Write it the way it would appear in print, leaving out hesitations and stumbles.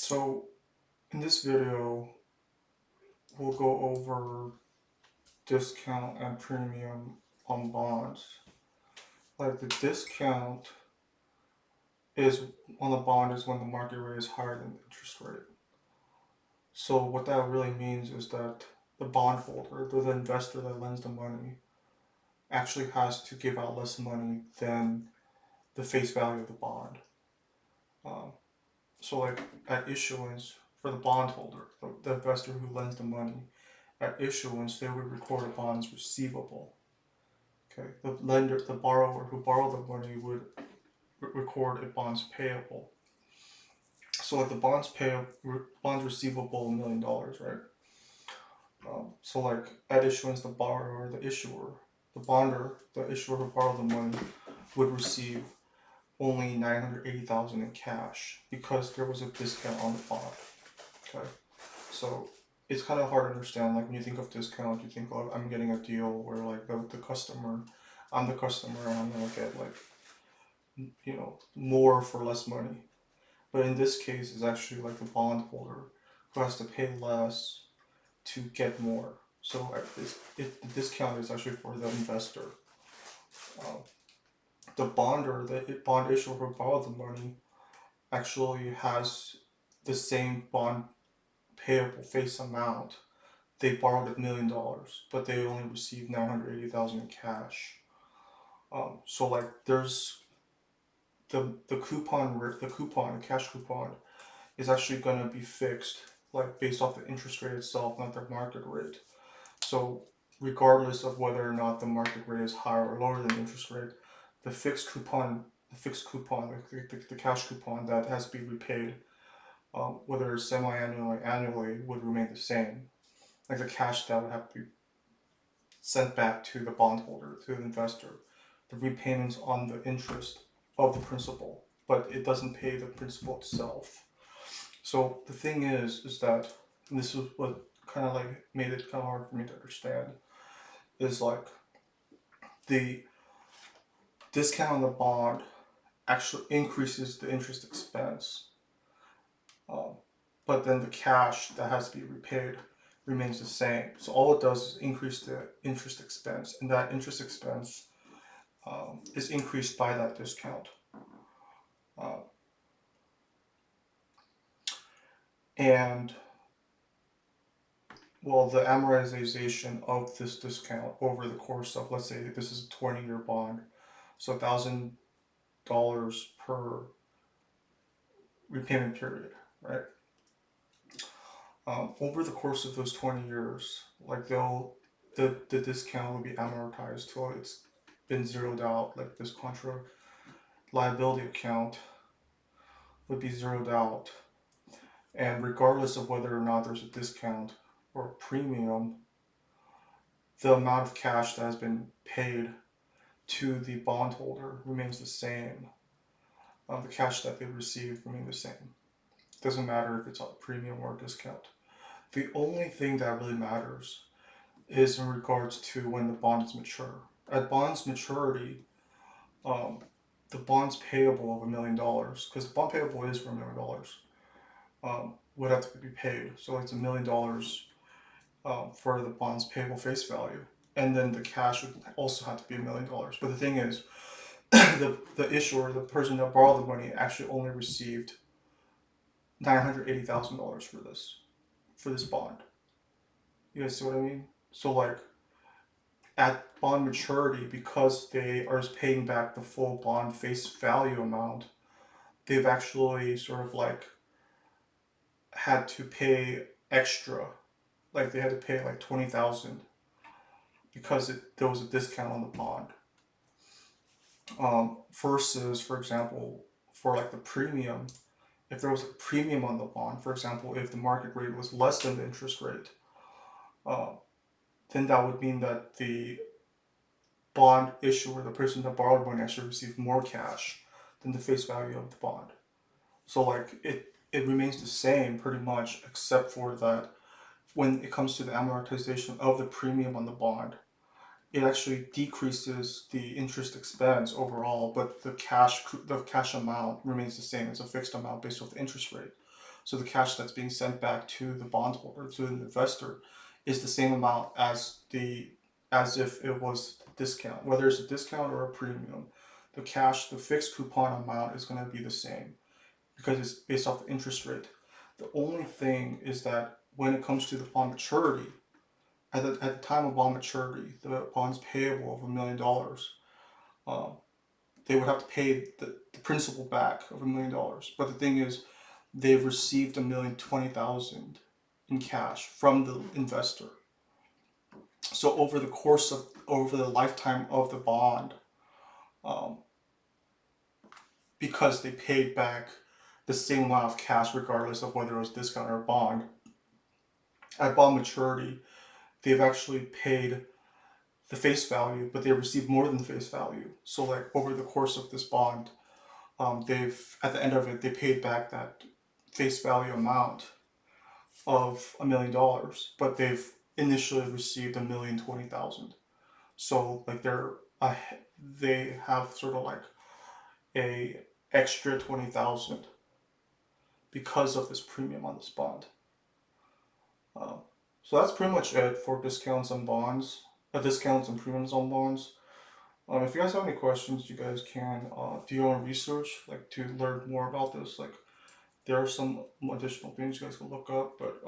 So in this video, we'll go over discount and premium on bonds. Like the discount is on the bond is when the market rate is higher than the interest rate. So what that really means is that the bondholder, the investor that lends the money, actually has to give out less money than the face value of the bond. Um, so like at issuance for the bondholder, the investor who lends the money, at issuance they would record a bond as receivable. Okay, the lender, the borrower who borrowed the money would record a bonds payable. So like the bonds receivable $1 million, right? So like at issuance, the borrower, the issuer, the bonder, the issuer who borrowed the money would receive only 980,000 in cash because there was a discount on the bond. Okay, so it's kind of hard to understand. Like when you think of discount, you think, oh, I'm getting a deal where like the customer, I'm the customer and I'm gonna get like more for less money. But in this case, it's actually like the bondholder who has to pay less to get more. So the discount is actually for the investor. Uh, the bonder, the bond issuer who borrowed the money, actually has the same bond payable face amount. They borrowed $1 million, but they only received 980,000 in cash. So like there's the cash coupon is actually going to be fixed, like based off the interest rate itself, not the market rate. So regardless of whether or not the market rate is higher or lower than the interest rate, the cash coupon that has to be repaid, whether it's semi-annually or annually, would remain the same. Like the cash that would have to be sent back to the bondholder, to the investor, the repayments on the interest of the principal, but it doesn't pay the principal itself. So the thing is that, and this is what kind of like made it kind of hard for me to understand, is like the discount on the bond actually increases the interest expense, um, but then the cash that has to be repaid remains the same. So all it does is increase the interest expense, and that interest expense is increased by that discount. Uh, and well, the amortization of this discount over the course of, let's say this is a 20-year bond, so $1,000 per repayment period, right? Over the course of those 20 years, like the discount will be amortized till it's been zeroed out. Like this contra liability account would be zeroed out, and regardless of whether or not there's a discount or a premium, the amount of cash that has been paid to the bondholder remains the same. The cash that they receive remains the same. It doesn't matter if it's a premium or a discount. The only thing that really matters is in regards to when the bond is mature. At bond's maturity, um, the bond's payable of $1 million, because the bond payable is for $1 million, would have to be paid. So it's $1 million for the bond's payable face value, and then the cash would also have to be $1 million. But the thing is, the issuer, the person that borrowed the money, actually only received $980,000 for this bond. You guys see what I mean? So like at bond maturity, because they are paying back the full bond face value amount, they've actually sort of like had to pay extra. Like they had to pay like 20,000 because there was a discount on the bond. Versus, for example, for like the premium, if there was a premium on the bond, for example, if the market rate was less than the interest rate, uh, then that would mean that the bond issuer, the person that borrowed money, actually received more cash than the face value of the bond. So like it remains the same pretty much, except for that when it comes to the amortization of the premium on the bond, it actually decreases the interest expense overall, but the cash amount remains the same. It's a fixed amount based off the interest rate. So the cash that's being sent back to the bondholder, to the investor, is the same amount as if it was a discount. Whether it's a discount or a premium, the cash, the fixed coupon amount is going to be the same because it's based off the interest rate. The only thing is that when it comes to the bond maturity, at the time of bond maturity, the bonds payable of $1 million, um, they would have to pay the principal back of $1 million. But the thing is, they've received $1,020,000 in cash from the investor. So over the lifetime of the bond, um, because they paid back the same amount of cash regardless of whether it was discount or bond, at bond maturity, they've actually paid the face value, but they received more than the face value. So like over the course of this bond, they've at the end of it they paid back that face value amount of $1 million, but they've initially received $1,020,000. So like they have sort of like a extra 20,000 because of this premium on this bond. Um, so that's pretty much it for discounts on bonds, discounts and premiums on bonds. If you guys have any questions, you guys can do your own research, like to learn more about this. Like there are some additional things you guys can look up, but